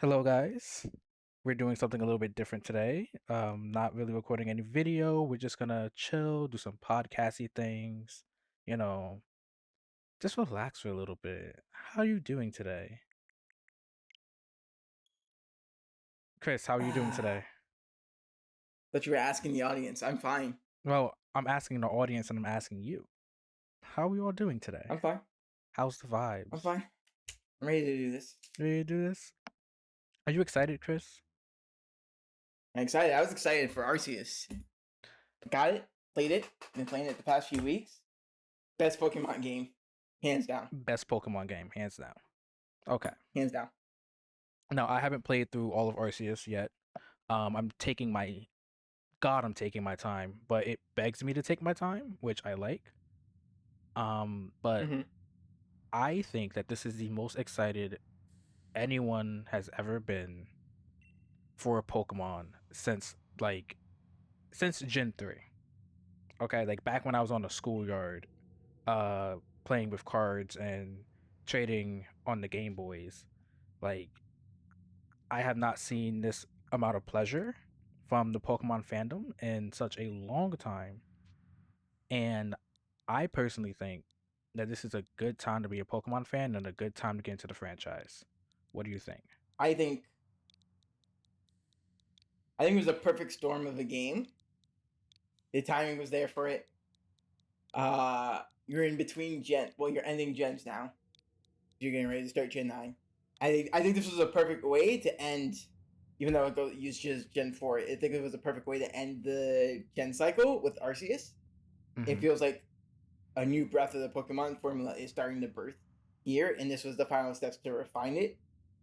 Hello, guys. We're doing something a little bit different today. Not really recording any video. We're just gonna chill, do some podcasty things, you know, just relax for a little bit. How are you doing today? Chris, how are you doing today? But you were asking the audience. I'm fine. Well, I'm asking the audience and I'm asking you. How are we all doing today? I'm fine. How's the I'm vibes? fine. I'm ready to do this. Ready to do this? Are you excited, Chris? I'm excited. I was excited for Arceus. Got it. Played it. Been playing it the past few weeks. Best Pokemon game. Hands down. Best Pokemon game, hands down. Okay. Hands down. Now, I haven't played through all of Arceus yet. I'm taking my I'm taking my time, but it begs me to take my time, which I like. But Mm-hmm. I think that this is the most excited anyone has ever been for a Pokemon since Gen 3. Okay, like back when I was on the schoolyard, uh, playing with cards and trading on the Game Boys. Like I have not seen this amount of pleasure from the Pokemon fandom in such a long time. And I personally think that this is a good time to be a Pokemon fan and a good time to get into the franchise. What do you think? I think. I think it was a perfect storm of a game. The timing was there for it. You're in between gen. Well, you're ending gens now. You're getting ready to start Gen 9. I think this was a perfect way to end. Even though it uses Gen 4, I think it was a perfect way to end the Gen cycle with Arceus. It Mm-hmm. feels like a new breath of the Pokemon formula is starting to birth here, and this was the final steps to refine it.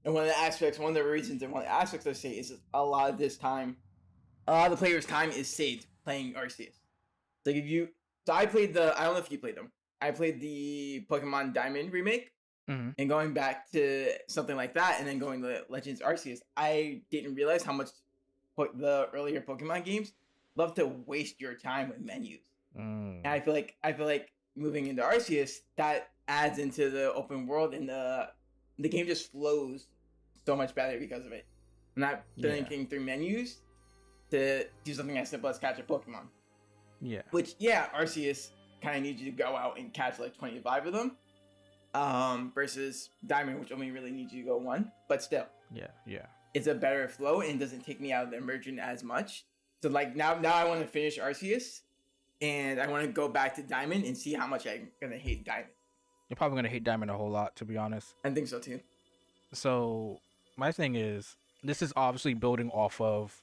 And one of the reasons, and one of the aspects I say is a lot of this time, a lot of the players' time is saved playing Arceus. Like if you, so I don't know if you played them. I played the Pokemon Diamond remake, Mm-hmm. and going back to something like that, and then going to Legends Arceus, I didn't realize how much the earlier Pokemon games love to waste your time with menus. And Mm. I feel like moving into Arceus that adds into the open world, and the game just flows so much better because of it. I'm not Yeah. thinking through menus to do something as simple as catch a Pokemon. Yeah. Which yeah, Arceus kind of needs you to go out and catch like 25 of them. Versus Diamond, which only really needs you to go one. But still, Yeah. Yeah. it's a better flow and doesn't take me out of the immersion as much. So like now I want to finish Arceus, and I want to go back to Diamond and see how much I'm gonna hate Diamond. You're probably gonna hate Diamond a whole lot, to be honest. I think so too. So my thing is, this is obviously building off of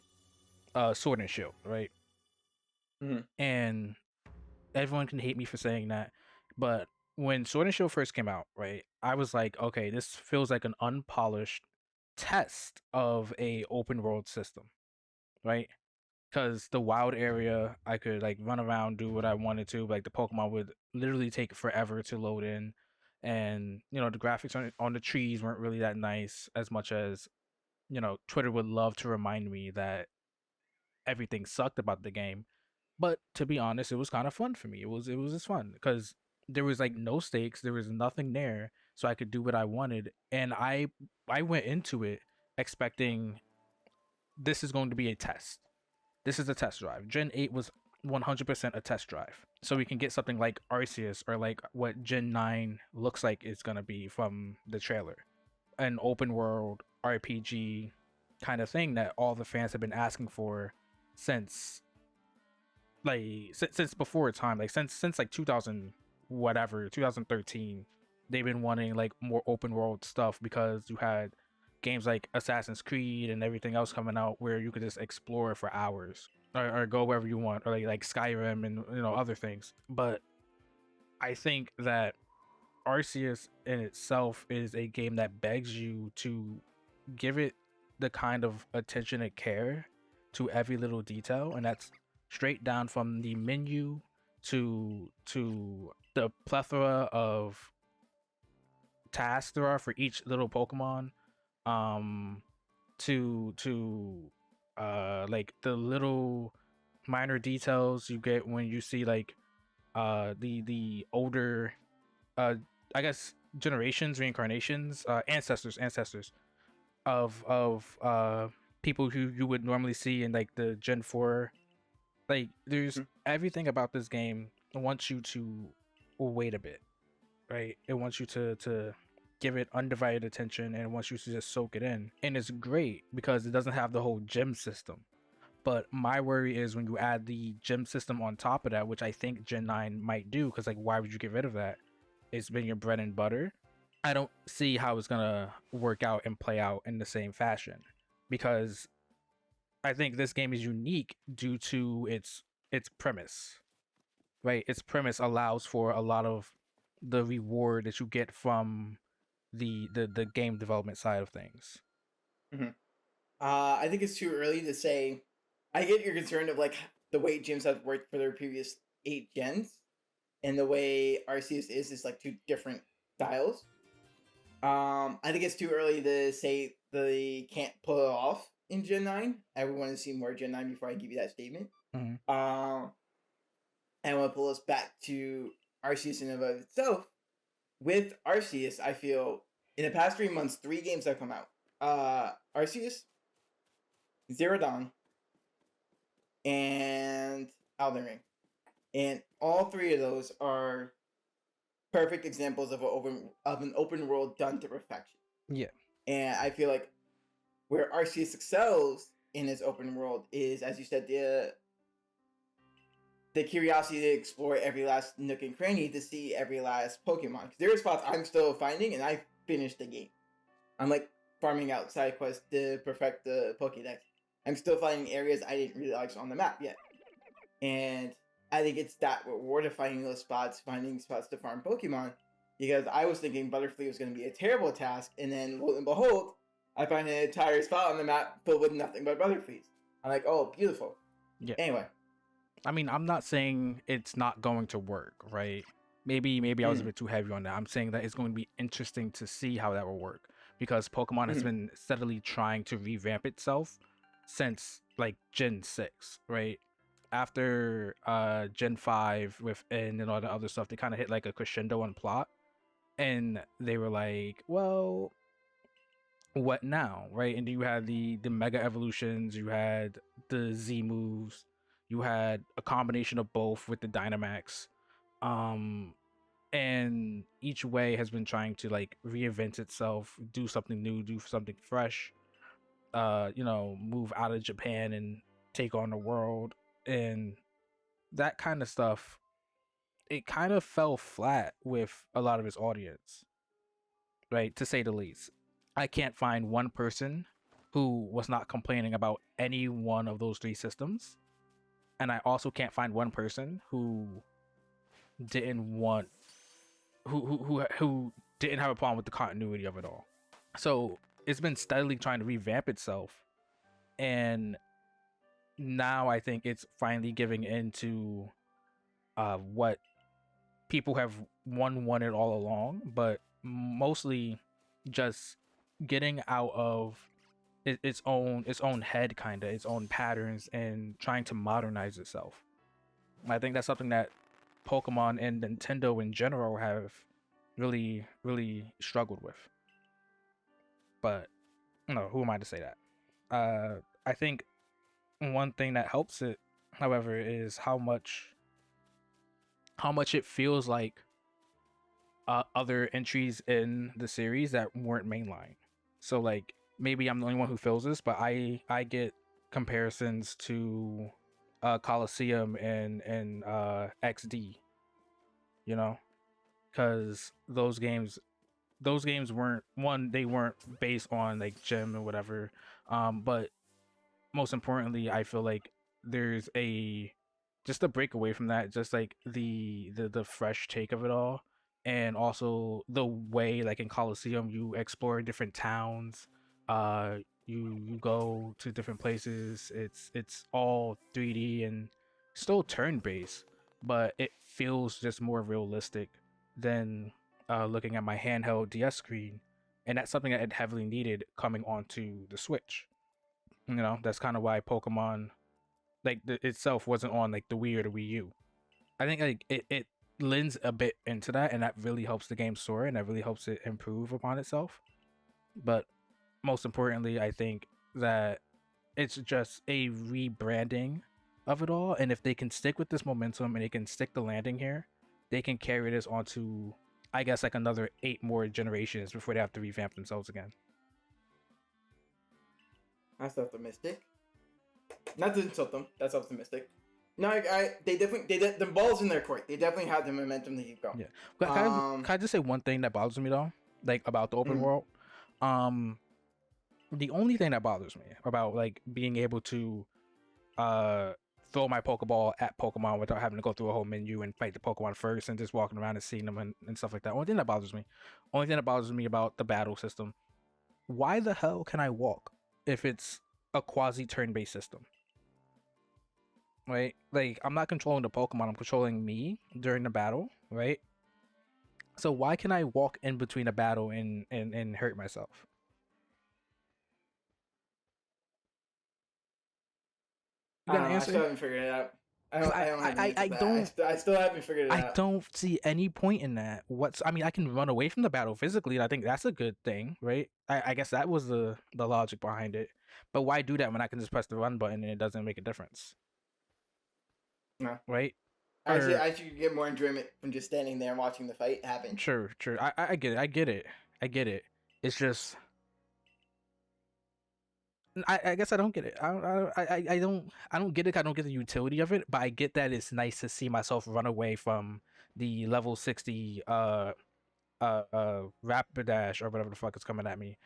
Sword and Shield, right? Mm-hmm. And everyone can hate me for saying that, but when Sword and Shield first came out, right, I was like, okay, this feels like an unpolished test of a open world system, right? Because the wild area, I could like run around, do what I wanted to. Like the Pokemon would literally take forever to load in, and the graphics on the trees weren't really that nice. As much as Twitter would love to remind me that everything sucked about the game. But to be honest, it was kind of fun for me. It was just fun because there was like no stakes, there was nothing there, so I could do what I wanted, and I went into it expecting this is going to be a test. This is a test drive. Gen 8 was 100% a test drive. So we can get something like Arceus or like what Gen 9 looks like it's going to be from the trailer. An open world RPG kind of thing that all the fans have been asking for since since before time, like since like 2000 whatever 2013. They've been wanting like more open world stuff because you had games like Assassin's Creed and everything else coming out where you could just explore for hours, or go wherever you want, or like Skyrim and other things. But I think that Arceus in itself is a game that begs you to give it the kind of attention and care to every little detail, and that's straight down from the menu to the plethora of tasks there are for each little Pokemon, um to like the little minor details you get when you see like the older, uh I guess, generations, reincarnations, ancestors, of people who you would normally see in like the Gen 4. Like there's Mhm. everything about this game wants you to wait a bit, right? It wants you to give it undivided attention and wants you to just soak it in. And it's great because it doesn't have the whole gym system. But my worry is when you add the gym system on top of that, which I think Gen 9 might do, because like why would you get rid of that? It's been your bread and butter. I don't see how it's gonna work out and play out in the same fashion. Because I think this game is unique due to its premise. Right? Its premise allows for a lot of the reward that you get from the game development side of things. Mhm. I think it's too early to say. I get your concern of like the way gyms have worked for their previous 8 gens, and the way Arceus is like two different styles. I think it's too early to say they can't pull it off in Gen 9. I would want to see more Gen 9 before I give you that statement. Mhm. Um, and I want to pull us back to Arceus in and of itself. With Arceus, I feel in the past 3 months, 3 games have come out. Arceus, Zero Dawn, and Elden Ring. And all 3 of those are perfect examples of an open world done to perfection. Yeah. And I feel like where Arceus excels in its open world is, as you said, the curiosity to explore every last nook and cranny to see every last Pokemon. Because there are spots I'm still finding, and I finished the game. I'm like farming out side quests to perfect the Pokédex. I'm still finding areas I didn't realize on the map yet. And I think it's that reward of finding those spots, finding spots to farm Pokemon. Because I was thinking Butterfree was going to be a terrible task, and then lo and behold, I find an entire spot on the map filled with nothing but Butterfrees. I'm like, oh, beautiful. Yeah. Anyway. I mean, I'm not saying it's not going to work, right? Maybe I was a Mm, bit too heavy on that. I'm saying that it's going to be interesting to see how that will work because Pokemon has mm, been steadily trying to revamp itself since like Gen 6, right? After Gen 5 with and all the other stuff, they kind of hit like a crescendo on plot and they were like, well, what now, right? And you had the mega evolutions, you had the Z moves, you had a combination of both with the Dynamax, um, and each way has been trying to like reinvent itself, do something new, do something fresh, move out of Japan and take on the world, and that kind of stuff. It kind of fell flat with a lot of its audience, right? To say the least. I can't find one person who was not complaining about any one of those 3 systems. And I also can't find one person who didn't want who didn't have a problem with the continuity of it all. So it's been steadily trying to revamp itself. And now I think it's finally giving into what people have wanted all along, but mostly just getting out of its own head, kind of its own patterns, and trying to modernize itself. I think that's something that Pokemon and Nintendo in general have really struggled with. But who am I to say that? I think one thing that helps it, however, is how much it feels like other entries in the series that weren't mainline. So like maybe I'm the only one who feels this, but I get comparisons to Coliseum and XD, you know, because those games weren't one, they weren't based on like gym or whatever, but most importantly, I feel like there's a just a break away from that, just like the fresh take of it all, and also the way like in Coliseum you explore different towns, you go to different places. It's all 3D and still turn based, but it feels just more realistic than looking at my handheld DS screen, and that's something that it heavily needed coming onto the Switch. That's kind of why Pokemon like itself wasn't on like the Wii or the Wii U. I think like it lends a bit into that, and that really helps the game soar, and that really helps it improve upon itself. But most importantly, I think that it's just a rebranding of it all. And if they can stick with this momentum and they can stick the landing here, they can carry this onto, I guess, like another 8 more generations before they have to revamp themselves again. That's optimistic. Not to insult them. That's optimistic. No, they definitely the ball's in their court. They definitely have the momentum to keep going. Yeah. Can I just say one thing that bothers me though, like about the open world? The only thing that bothers me about like being able to throw my Pokeball at Pokemon without having to go through a whole menu and fight the Pokemon first and just walking around and seeing them and stuff like that. Only thing that bothers me about the battle system. Why the hell can I walk if it's a quasi turn-based system? Right? Like, I'm not controlling the Pokemon, I'm controlling me during the battle, right? So why can I walk in between a battle and hurt myself? You got an I still answer? haven't figured it out. I 'Cause don't. I don't have an answer I to that. don't I still haven't figured it I out. don't see any point in that. I mean, I can run away from the battle physically, and I think that's a good thing, right? I guess that was the logic behind it. But why do that when I can just press the run button and it doesn't make a difference, No. right? Actually, Or I should get more enjoyment from just standing there and watching the fight happen. sure. I get it. I get it. It's just I guess I don't get it. I don't get it. I don't get the utility of it, but I get that it's nice to see myself run away from the level 60 Rapidash or whatever the fuck is coming at me,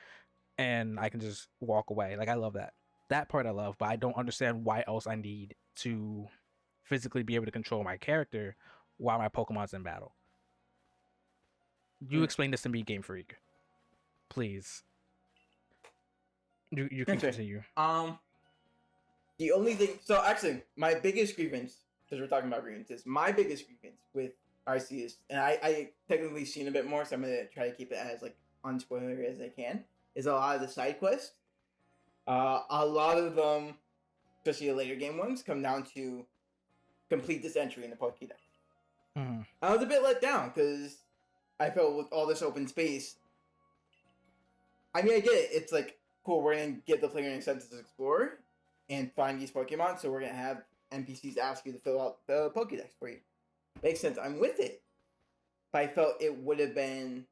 and I can just walk away. Like, I love that. That part I love, but I don't understand why else I need to physically be able to control my character while my Pokemon's in battle. You explain this to me, Game Freak. Please. You can continue. The only thing. So actually, my biggest grievance, because we're talking about grievances, my biggest grievance with Arceus, and I technically seen a bit more, so I'm gonna try to keep it as like unspoilery as I can. Is a lot of the side quests. A lot of them, especially the later game ones, come down to complete this entry in the Pokédex. Mm-hmm. I was a bit let down because I felt with all this open space. I mean, I get it. It's like, cool, we're gonna get the player incentives to explore and find these Pokemon, so we're gonna have NPCs ask you to fill out the Pokédex for you. Makes sense. I'm with it. But I felt it would have been.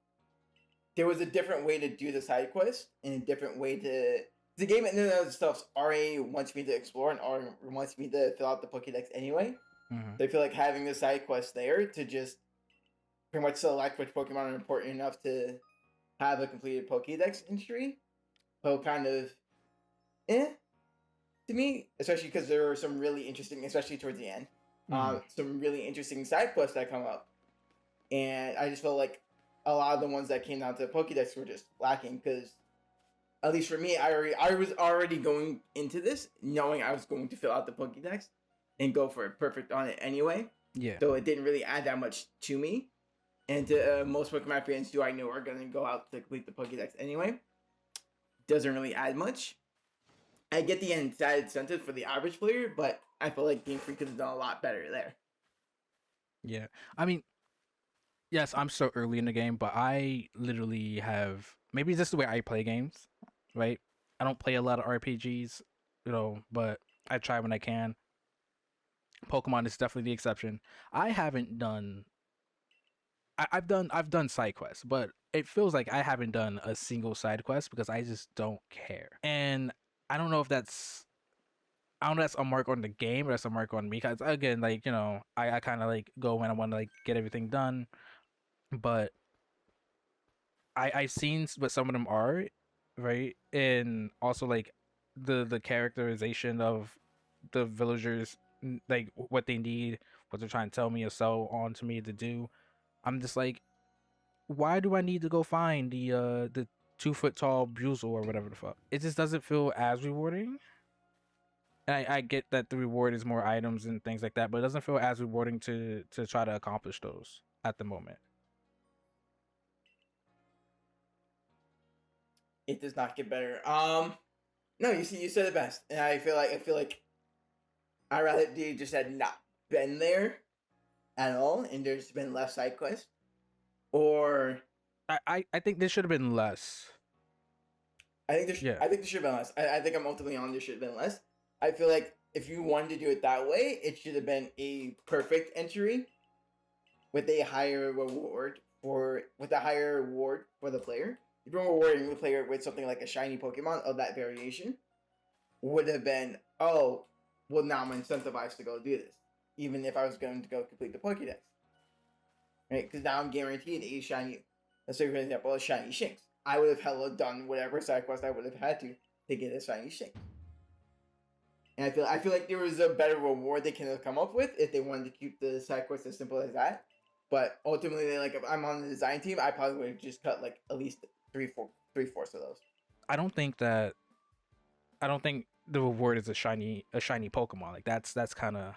There was a different way to do the side quest and a different way to. The game and then other stuff already wants me to explore and already wants me to fill out the Pokédex anyway. Mm-hmm. So I feel like having the side quest there to just pretty much select which Pokemon are important enough to have a completed Pokédex entry. So kind of to me, especially because there were some really interesting, especially towards the end, some really interesting side quests that come up, and I just felt like a lot of the ones that came down to the Pokédex were just lacking. Because at least for me, I was already going into this knowing I was going to fill out the Pokédex and go for it perfect on it anyway. Yeah. So it didn't really add that much to me, and to most Pokemon fans who I know are going to go out to complete the Pokédex anyway. Doesn't really add much. I get the added incentive for the average player, but I feel like Game Freak could have done a lot better there. Yeah. I mean, yes, I'm so early in the game, but I literally have, maybe it's just the way I play games, right? I don't play a lot of RPGs, but I try when I can. Pokemon is definitely the exception. I haven't done I've done side quests, but it feels like I haven't done a single side quest because I just don't care. And I don't know if that's a mark on the game or that's a mark on me. Because again, like, I kind of like go when I want to like get everything done, but I've seen what some of them are, right? And also like the characterization of the villagers, like what they need, what they're trying to tell me or sell on to me to do. I'm just like, why do I need to go find the 2 foot tall Buzel or whatever the fuck? It just doesn't feel as rewarding. And I get that the reward is more items and things like that, but it doesn't feel as rewarding to try to accomplish those at the moment. It does not get better. No, you see, you said it best, and I feel like I rather they just had not been there at all, and there's been less side quests, or I think there should have been less. Yeah. I think there should have been less. I think I'm ultimately on there should have been less. I feel like if you wanted to do it that way, it should have been a perfect entry with a higher reward for the player. If you're rewarding the player with something like a shiny Pokemon of that variation, would have been, oh, well, now I'm incentivized to go do this, even if I was going to go complete the Pokédex, right? Because now I'm guaranteed a shiny. Let's say, for example, a shiny Shinx. I would have hella done whatever side quest I would have had to get a shiny Shinx. And I feel like there was a better reward they could have come up with if they wanted to keep the side quest as simple as that. But ultimately, like if I'm on the design team, I probably would have just cut like at least three-fourths of those. I don't think the reward is a shiny Pokemon. Like that's kind of,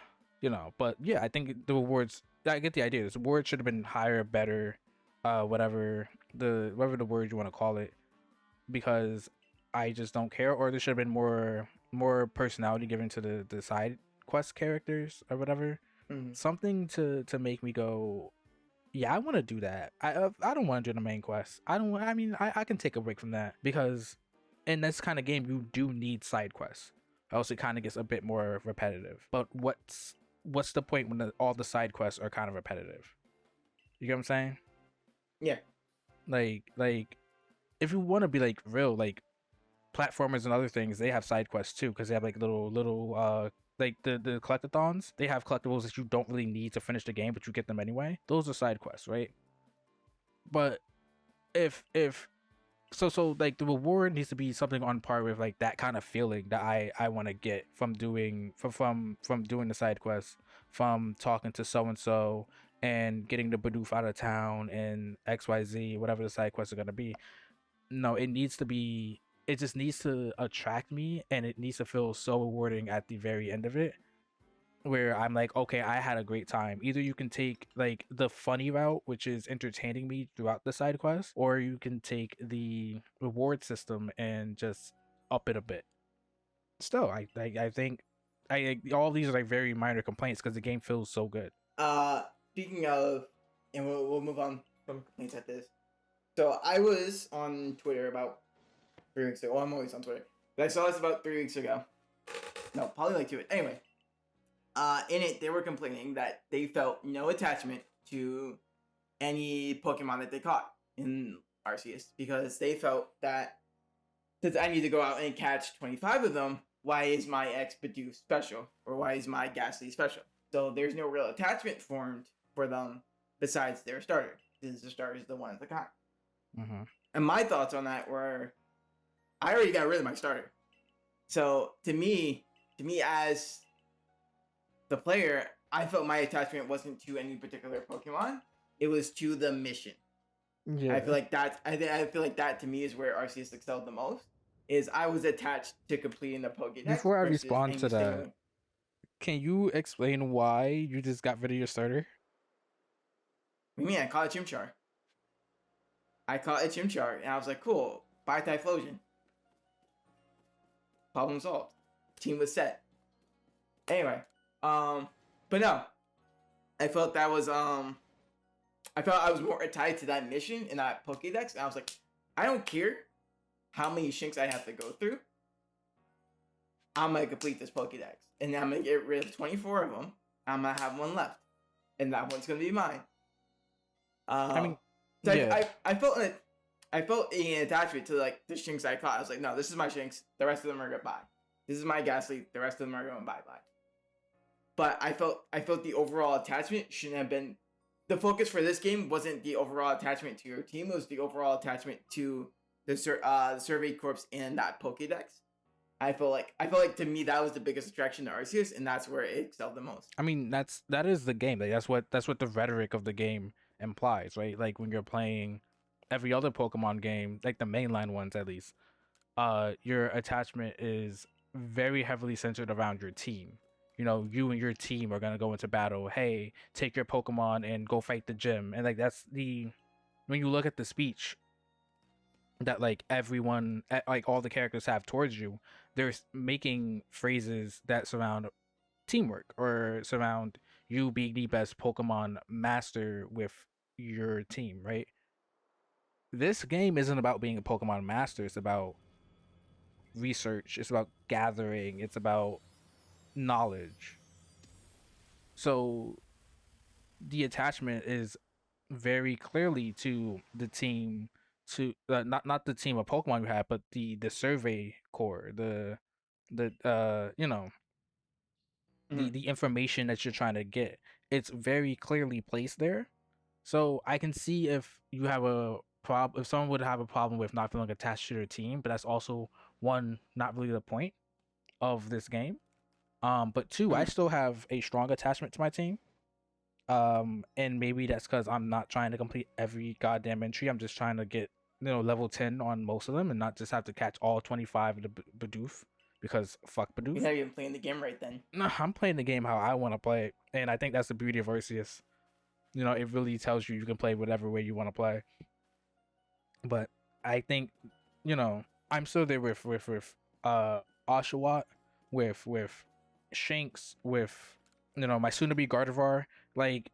but yeah, I think the rewards, I get the idea. The reward should have been higher, better, whatever the word you want to call it, because I just don't care. Or there should have been more personality given to the side quest characters or whatever. Mm-hmm. Something to make me go, yeah, I want to do that. I don't want to do the main quest. I mean, I can take a break from that, because in this kind of game you do need side quests, else it kind of gets a bit more repetitive. But what's the point when all the side quests are kind of repetitive? You get what I'm saying? Yeah. Like if you want to be like real, like platformers and other things, they have side quests too, because they have like little like the collectathons. They have collectibles that you don't really need to finish the game, but you get them anyway. Those are side quests, right? But if so like the reward needs to be something on par with like that kind of feeling that I want to get from doing from doing the side quests, from talking to so and so and getting the Bidoof out of town and XYZ, whatever the side quests are gonna be. No, it just needs to attract me, and it needs to feel so rewarding at the very end of it, where I'm like, okay, I had a great time. Either you can take like the funny route, which is entertaining me throughout the side quest, or you can take the reward system and just up it a bit. Still, I think all these are like very minor complaints because the game feels so good. Speaking of, and we'll move on from complaints at this. So I was on Twitter about 3 weeks ago. Well, I'm always on Twitter, but I saw this about 3 weeks ago. No, probably like 2. Anyway, in it, they were complaining that they felt no attachment to any Pokemon that they caught in Arceus, because they felt that since I need to go out and catch 25 of them, why is my ex Bidoof special? Or why is my Ghastly special? So there's no real attachment formed for them besides their starter, because the starter is the one at the con. Mm-hmm. And my thoughts on that were, I already got rid of my starter. So to me as the player, I felt my attachment wasn't to any particular Pokemon. It was to the mission. Yeah. I feel like that to me is where Arceus excelled the most. Is I was attached to completing the Pokédex. Before I respond to that, can you explain why you just got rid of your starter? What do you mean? I caught a Chimchar. And I was like, cool, bye Typhlosion. Problem solved. Team was set. Anyway, but no, I felt I was more tied to that mission in that Pokédex, and I was like, I don't care how many Shinx I have to go through. I'm gonna complete this Pokédex, and I'm gonna get rid of 24 of them. I'm gonna have one left, and that one's gonna be mine. So yeah. I felt an attachment to like the Shinx I caught. I was like, no, this is my Shinx. The rest of them are gonna bye. This is my Ghastly. The rest of them are going bye. But I felt the overall attachment shouldn't have been. The focus for this game wasn't the overall attachment to your team. It was the overall attachment to the Survey Corps and that Pokédex. I feel like to me that was the biggest attraction to Arceus, and that's where it excelled the most. I mean, that is the game. Like that's what the rhetoric of the game implies, right? Like when you're playing every other Pokemon game, like the mainline ones at least, your attachment is very heavily centered around your team. You know, you and your team are gonna go into battle. Hey, take your Pokemon and go fight the gym. And like that's when you look at the speech that like everyone, like all the characters have towards you, they're making phrases that surround teamwork or surround you being the best Pokemon master with your team, right? This game isn't about being a Pokemon master. It's about research, it's about gathering, it's about knowledge. So the attachment is very clearly to the team, to not the team of Pokemon you have, but the survey core, the Mhm. the information that you're trying to get. It's very clearly placed there. So I can see if you have a if someone would have a problem with not feeling attached to their team, but that's also one, not really the point of this game. But two, I Mhm. still have a strong attachment to my team. And maybe that's because I'm not trying to complete every goddamn entry. I'm just trying to get level 10 on most of them and not just have to catch all 25 of the Bidoof, because fuck You're Bidoof. not even playing the game right then. No, I'm playing the game how I want to play it, and I think that's the beauty of Arceus. It really tells you can play whatever way you want to play. But I think, I'm still there with Oshawott, with Shanks, with my soon to be Gardevoir, like,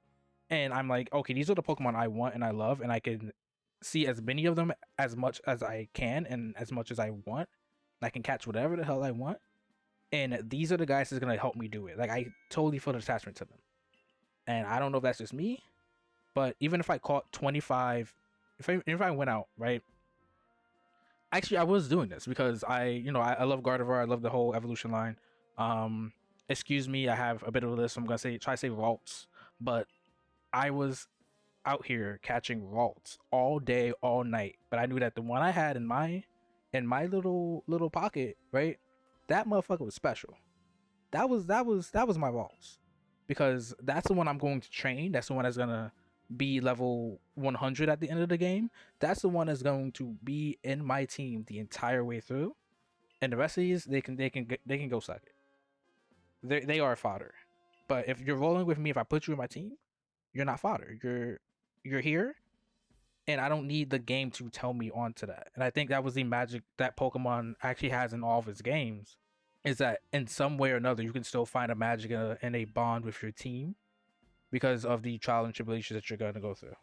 and I'm like, okay, these are the Pokemon I want and I love, and I can see as many of them as much as I can and as much as I want. I can catch whatever the hell I want, and these are the guys that's gonna help me do it. Like, I totally feel an attachment to them, and I don't know if that's just me, but even if I caught 25, if I went out, right, actually I was doing this because I love Gardevoir, I love the whole evolution line. um Excuse me, I have a bit of a list, so I'm gonna try to say Ralts, but I was out here catching Ralts all day, all night, but I knew that the one I had in my little pocket, right, that motherfucker was special. That was my Ralts, because that's the one I'm going to train. That's the one that's gonna be level 100 at the end of the game. That's the one that's going to be in my team the entire way through. And the rest of these, they can go suck it. They are fodder. But if you're rolling with me, if I put you in my team, you're not fodder. You're here, and I don't need the game to tell me onto that. And I think that was the magic that Pokemon actually has in all of its games, is that in some way or another you can still find a magic and a bond with your team because of the trial and tribulations that you're going to go through.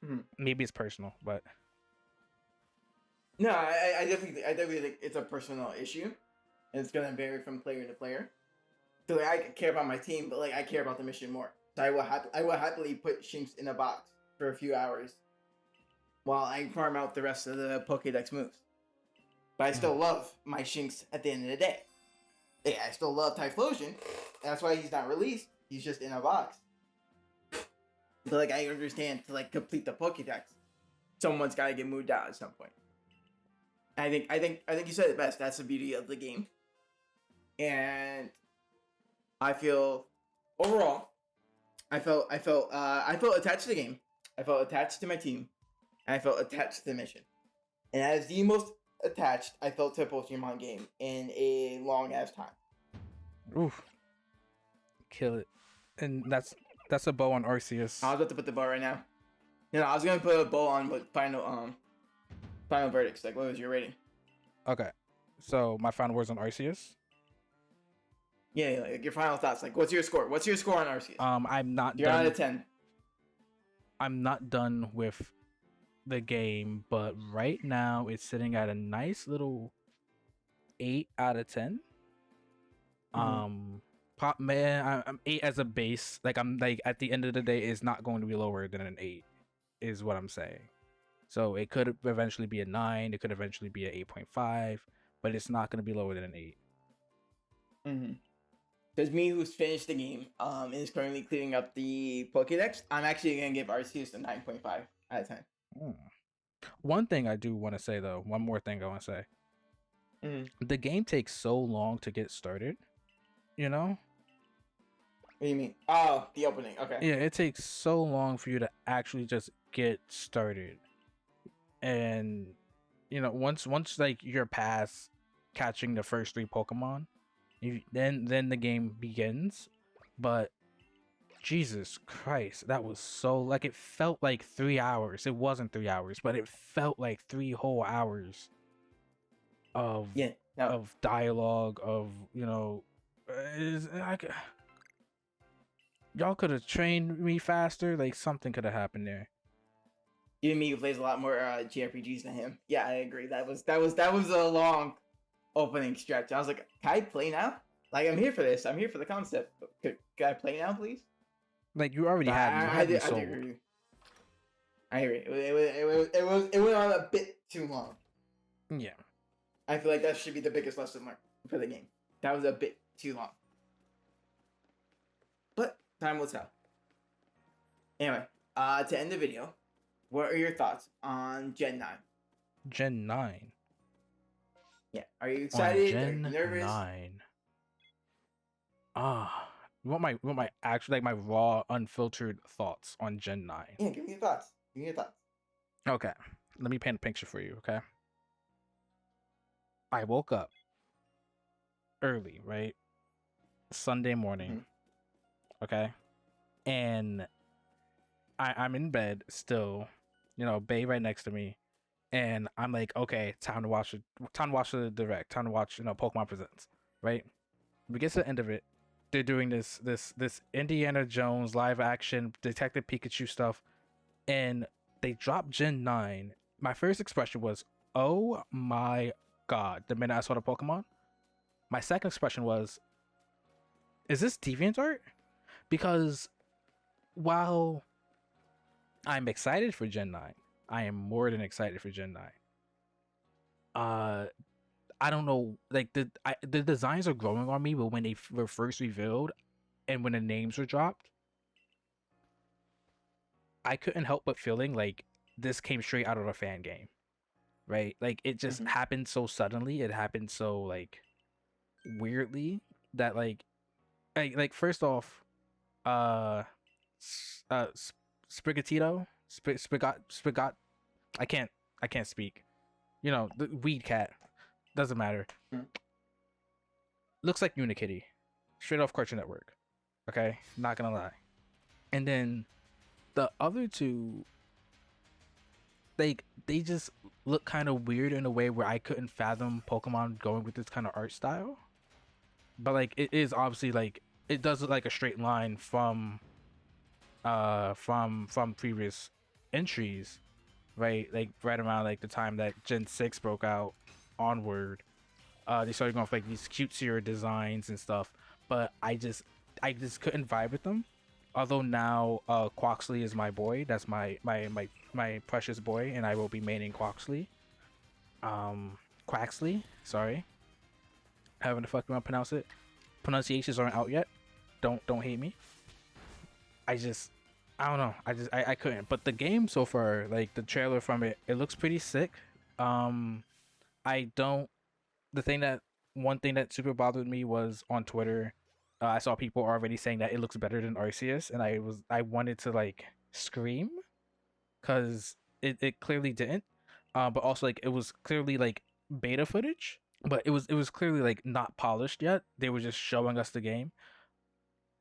Mhm. Maybe it's personal, but No, I definitely think it's a personal issue, and it's gonna vary from player to player. So like, I care about my team, but like I care about the mission more. So I will happily put Shinx in a box for a few hours while I farm out the rest of the Pokédex moves. But I still love my Shinx at the end of the day. Yeah, I still love Typhlosion. That's why he's not released. He's just in a box. But like I understand, to like complete the Pokédex, someone's got to get moved out at some point. I think you said it best. That's the beauty of the game. And I feel overall, I felt attached to the game. I felt attached to my team, and I felt attached to the mission. And as the most attached I felt to a Pokemon game in a long ass time. oof, kill it. And that's a bow on Arceus. I was about to put the bow right now. I was gonna put a bow on what final verdicts. Like, what was your rating? Okay, so my final words on Arceus. Yeah, like your final thoughts. Like, what's your score? What's your score on Arceus? I'm not You're out done. of 10. I'm not done with the game, but right now it's sitting at a nice little 8 out of 10. Mm-hmm. Pop man, I'm 8 as a base. Like, I'm like, at the end of the day, it's not going to be lower than an 8, is what I'm saying. So it could eventually be a 9. It could eventually be an 8.5, but it's not going to be lower than an 8. Mm-hmm. Because me, who's finished the game, and is currently clearing up the Pokédex, I'm actually gonna give Arceus a 9.5 out of 10. Hmm. One thing I do want to say, though, one more thing I want to say. Mm-hmm. The game takes so long to get started, you know? What do you mean? Oh, the opening. Okay. Yeah, it takes so long for you to actually just get started. And once like you're past catching the first 3 Pokemon, then the game begins. But Jesus Christ, that was so, like, it felt like 3 hours. It wasn't 3 hours, but it felt like 3 whole hours of Yeah. No. of dialogue, of y'all could have trained me faster. Like, something could have happened there. Even me, who plays a lot more JRPGs than him. Yeah, I agree. That was a long. opening stretch. I was like, can I play now? Like, I'm here for this. I'm here for the concept. Could I play now, please? Like you already But had me. You I had me did sold. agree. I agree. It went on a bit too long. Yeah. I feel like that should be the biggest lesson learned for the game. That was a bit too long. But time will tell. Anyway, to end the video, what are your thoughts on Gen 9? Gen 9. Yeah. Are you On excited? Are you Gen nervous? 9. You want my actual, like, my raw, unfiltered thoughts on Gen 9. Yeah, give me your thoughts. Give me your thoughts. Okay. Let me paint a picture for you, okay? I woke up early, right? Sunday morning, okay? And I'm in bed still, Bay right next to me. And I'm like, okay, time to watch the direct, time to watch, Pokemon Presents, right? We get to the end of it. They're doing this Indiana Jones live action Detective Pikachu stuff, and they dropped Gen 9. My first expression was, oh my god, the minute I saw the Pokemon. My second expression was, is this DeviantArt? Because while I'm excited for Gen 9, I am more than excited for Gen 9. I don't know, like the designs are growing on me, but when they were first revealed and when the names were dropped, I couldn't help but feeling like this came straight out of a fan game, right? Like it just happened so suddenly, it happened so like weirdly that like first off, uh, Sprigatito, Spigot, I can't speak. The weed cat doesn't matter. Looks like Unikitty, straight off Cartoon Network. Okay, not gonna lie. And then the other two, like they just look kind of weird in a way where I couldn't fathom Pokemon going with this kind of art style. But like it is obviously like it does look like a straight line from previous entries, right? Like right around like the time that Gen 6 broke out onward. They started going for like these cutesier designs and stuff, but I just couldn't vibe with them. Although now Quoxley is my boy. That's my precious boy, and I will be maining Quoxley. Quaxley, sorry. However the fuck you want to pronounce it. Pronunciations aren't out yet. Don't hate me. I don't know. I couldn't. But the game so far, like the trailer from it looks pretty sick. I don't the thing that One thing that super bothered me was on Twitter. I saw people already saying that it looks better than Arceus, and I wanted to like scream because it clearly didn't. But also like it was clearly like beta footage, but it was clearly like not polished yet. They were just showing us the game,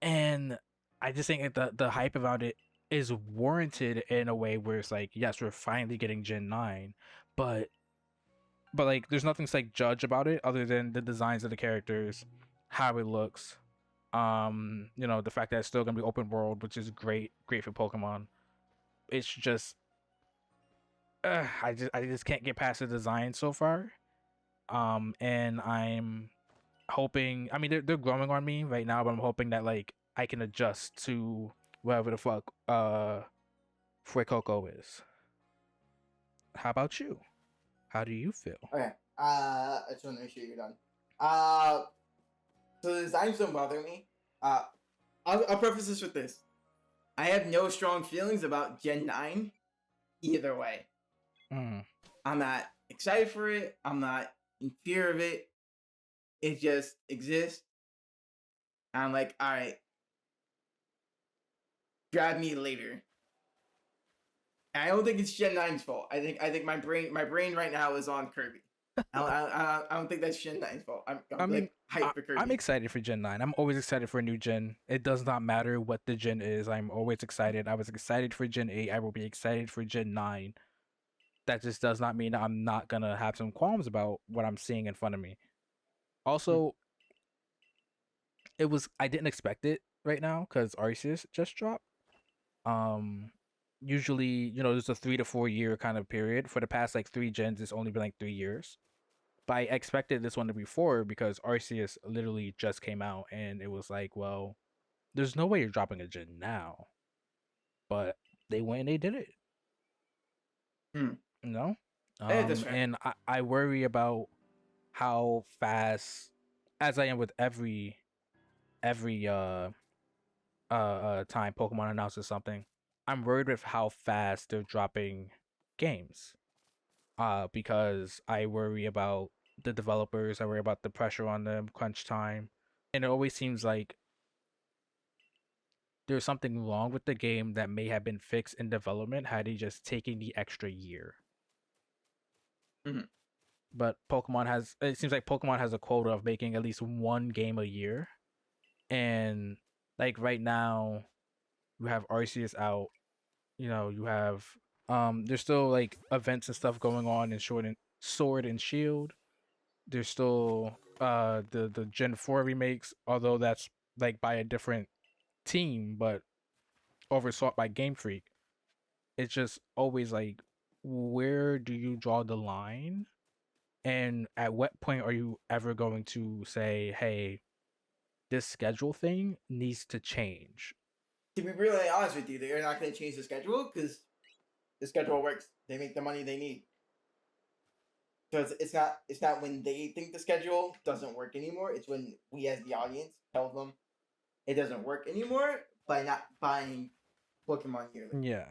and I just think that the hype about it is warranted in a way where it's like, yes, we're finally getting Gen 9, but like there's nothing to like judge about it other than the designs of the characters, how it looks, the fact that it's still gonna be open world, which is great for Pokemon. It's just I just can't get past the design so far. And I'm hoping, I mean they're growing on me right now, but I'm hoping that like I can adjust to whatever the fuck Fuecoco is. How about you? How do you feel? Okay. I just want to make sure you're done. So the designs don't bother me. I'll preface this with this. I have no strong feelings about Gen 9 either way. I'm not excited for it. I'm not in fear of it. It just exists. I'm like, all right, grab me later. And I don't think it's Gen 9's fault. I think my brain right now is on Kirby. I don't think that's Gen 9's fault. I'm like hyped for Kirby. I'm excited for Gen 9. I'm always excited for a new gen. It does not matter what the gen is. I'm always excited. I was excited for Gen 8. I will be excited for Gen 9. That just does not mean I'm not going to have some qualms about what I'm seeing in front of me. Also, I didn't expect it right now because Arceus just dropped. Usually, there's a 3 to 4 year kind of period. For the past like 3 gens, it's only been like 3 years. But I expected this one to be 4 because Arceus literally just came out, and it was like, well, there's no way you're dropping a gen now. But they went and they did it. Hmm. You know? That's fair. And I worry about how fast, as I am with every time Pokemon announces something, I'm worried with how fast they're dropping games. Because I worry about the developers, I worry about the pressure on them, crunch time. And it always seems like there's something wrong with the game that may have been fixed in development had he just taken the extra year. Mm-hmm. But it seems like Pokemon has a quota of making at least one game a year. And like right now, you have Arceus out, you have there's still like events and stuff going on in Sword and Shield. There's still the Gen 4 remakes, although that's like by a different team, but oversaw by Game Freak. It's just always like, where do you draw the line? And at what point are you ever going to say, hey, this schedule thing needs to change? To be really honest with you, they're not going to change the schedule because the schedule works. They make the money they need. So it's not when they think the schedule doesn't work anymore. It's when we as the audience tell them it doesn't work anymore by not buying Pokemon yearly. Yeah.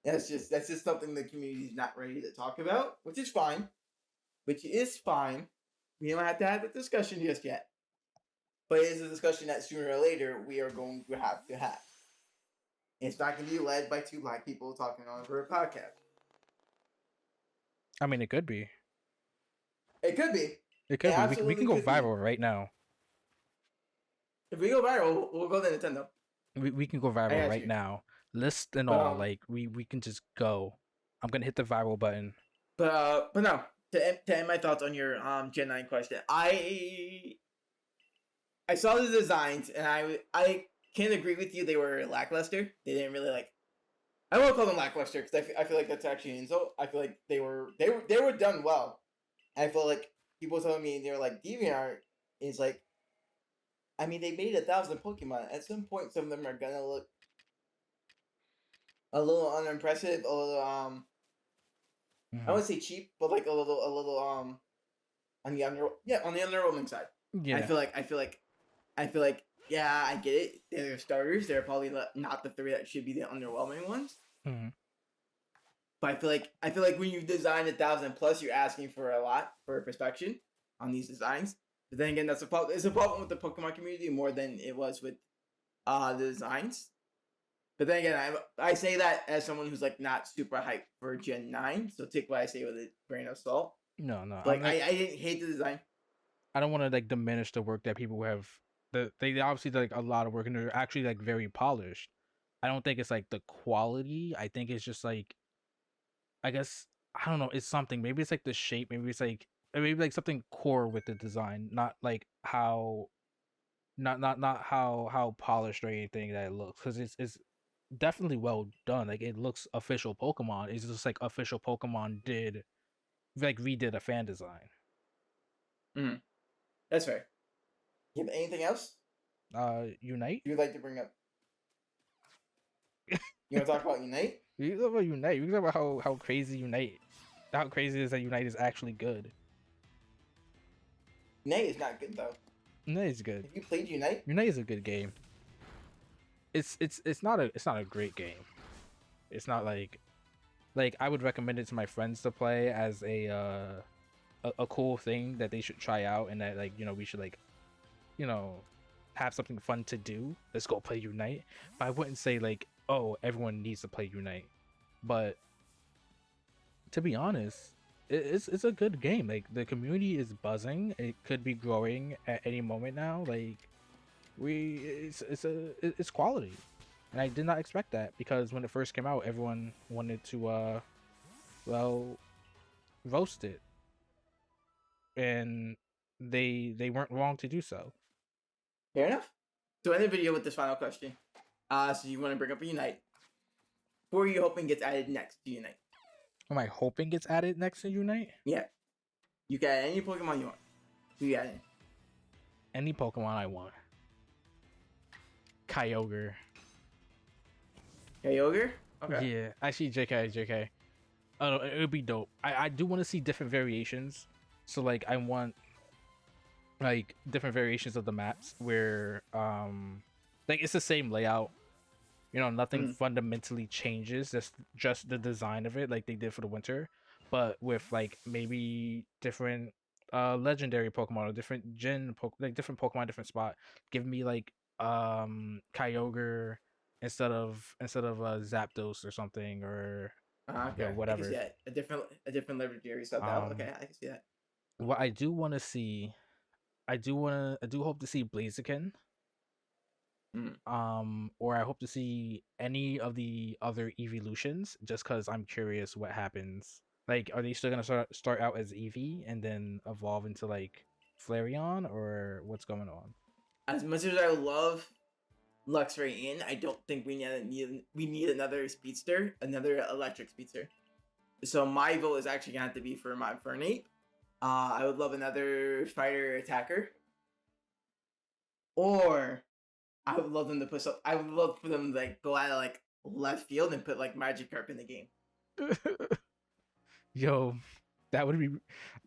That's just something the community is not ready to talk about, which is fine. Which is fine. We don't have to have the discussion just yet. But it is a discussion that sooner or later we are going to have to have. It's not going to be led by two black people talking on over a podcast. I mean, it could be. It could be. It could be. We can go could be. viral right now. If we go viral, we'll go to Nintendo. We can go viral right now. List and all. Like we can just go. I'm gonna hit the viral button. But no. To end my thoughts on your Gen 9 question, I saw the designs and I can agree with you. They were lackluster. They didn't really like. I won't call them lackluster because I feel like that's actually an insult. I feel like they were done well. I feel like people telling me they were like DeviantArt is like. I mean, they made 1,000 Pokemon. At some point, some of them are gonna look a little unimpressive, a little I wouldn't say cheap, but like a little on the underwhelming side. Yeah. I feel like yeah, I get it. They're starters. They're probably not the 3 that should be the underwhelming ones. Mm-hmm. But I feel like when you design 1,000 plus, you're asking for a lot for perfection on these designs. But then again, that's a problem. It's a problem with the Pokemon community more than it was with the designs. But then again, I say that as someone who's like not super hyped for Gen 9, so take what I say with a grain of salt. No. Like I didn't hate the design. I don't want to like diminish the work that people have. They obviously did like a lot of work and they're actually like very polished. I don't think it's like the quality. I think it's just like, I guess I don't know. It's something. Maybe it's like the shape. Maybe like something core with the design, not like how, not how polished or anything that it looks. Because it's definitely well done. Like it looks official Pokemon. It's just like official Pokemon redid a fan design. Mm-hmm. That's fair. You have anything else? Unite. You'd like to bring up? You want to talk about Unite? We can talk about Unite. We can talk about how crazy how crazy it is that Unite is actually good. Unite is not good though. Unite is good. Have you played Unite? Unite is a good game. It's not a great game. It's not like I would recommend it to my friends to play as a cool thing that they should try out, and that like we should like have something fun to do. Let's go play Unite. But I wouldn't say like, oh, everyone needs to play Unite. But to be honest, it's a good game. Like the community is buzzing. It could be growing at any moment now. Like it's quality, and I did not expect that because when it first came out, everyone wanted to roast it, and they weren't wrong to do so. Fair enough. So end the video with this final question. So you want to bring up a Unite? Who are you hoping gets added next to Unite? Am I hoping gets added next to Unite? Yeah. You can add any Pokemon you want. You got it. Any Pokemon I want. Kyogre. Kyogre? Okay. Yeah, actually, JK. Oh, it would be dope. I do want to see different variations. So like, I want like different variations of the maps where like it's the same layout. You know, nothing fundamentally changes. Just the design of it, like they did for the winter, but with like maybe different legendary Pokemon or different like different Pokemon, different spot. Give me like Kyogre instead of Zapdos or something, or Okay. I can see whatever. that. A different legendary stuff out. Um, Okay, I can see that. what I do want to see, I do hope to see Blaziken. Mm. Or I hope to see any of the other evolutions, just because I'm curious what happens. Like, are they still gonna start out as Eevee and then evolve into like Flareon, or what's going on? As much as I love Luxray in, I don't think we need another speedster, another electric speedster. So my vote is actually gonna have to be for my Fernate. I would love another fighter attacker, or I would love them to put some. I would love for them to like go out of like left field and put like Magikarp in the game. Yo, that would be,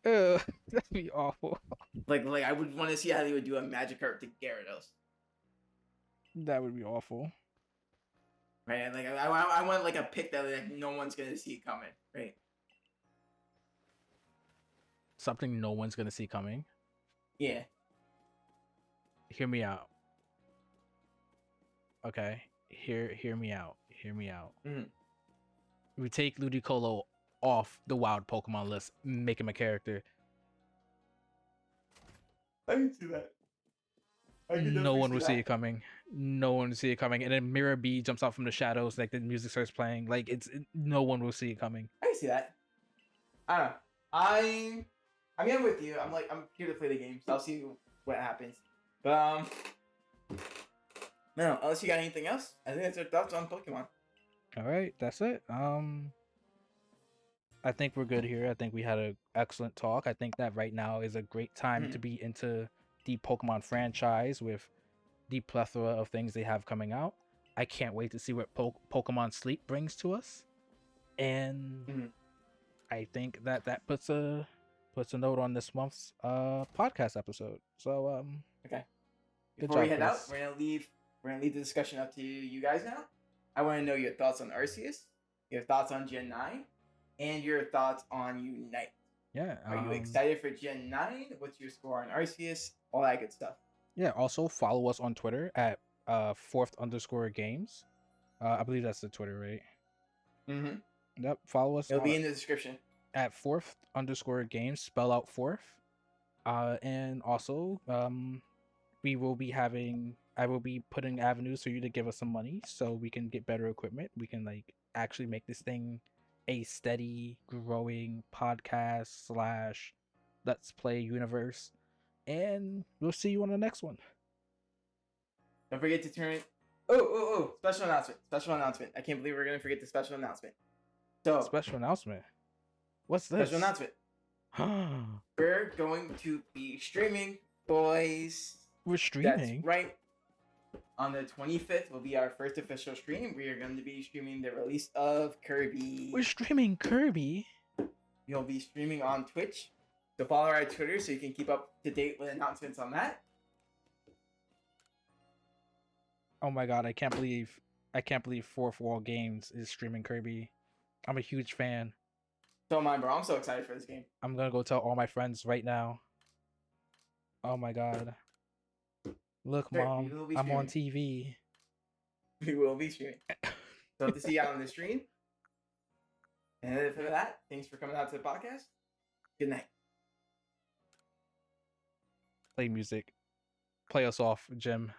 that'd be awful. Like I would want to see how they would do a Magikarp to Gyarados. That would be awful. Right, like I want like a pick that like no one's gonna see coming. Right. Something no one's gonna see coming. Yeah. Hear me out. Okay, hear me out. Hear me out. Mm. We take Ludicolo off the wild Pokemon list, make him a character. I can see that. No one will see it coming. No one will see it coming. And then Mirror B jumps out from the shadows, like the music starts playing. Like no one will see it coming. I can see that. I don't know. I mean, I'm with you. I'm here to play the game, so I'll see what happens. But no, unless you got anything else, I think that's our thoughts on Pokemon. All right, that's it. I think we're good here. I think we had an excellent talk. I think that right now is a great time to be into the Pokemon franchise with the plethora of things they have coming out. I can't wait to see what Pokemon Sleep brings to us. And I think that puts a note on this month's podcast episode. So okay. Good Before job, we head out, Chris. we're gonna leave the discussion up to you guys now. I want to know your thoughts on Arceus, your thoughts on Gen 9, and your thoughts on Unite. Yeah. Are you excited for Gen 9? What's your score on Arceus? All that good stuff. Yeah. Also follow us on Twitter at _games. I believe that's the Twitter, right? Mm-hmm. Yep. Follow us. It'll be in the description. At _games. Spell out fourth. And also we will be having. I will be putting avenues for you to give us some money so we can get better equipment. We can like actually make this thing a steady growing podcast / let's play universe, and we'll see you on the next one. Don't forget to turn it. Oh, special announcement. I can't believe we're gonna forget the special announcement. So Special announcement. What's this? special announcement. We're going to be streaming, boys. We're streaming. That's right. On the 25th will be our first official stream. We are going to be streaming the release of Kirby. We're streaming Kirby. We'll be streaming on Twitch. So follow our Twitter so you can keep up to date with announcements on that. Oh my god, I can't believe Fourth Wall Games is streaming Kirby. I'm a huge fan. So am I, bro. I'm so excited for this game. I'm gonna go tell all my friends right now. Oh my god. Look, Sure, Mom, I'm on TV. We will be streaming. So hope to see you on the stream. And for that, thanks for coming out to the podcast. Good night. Play music. Play us off, Jim.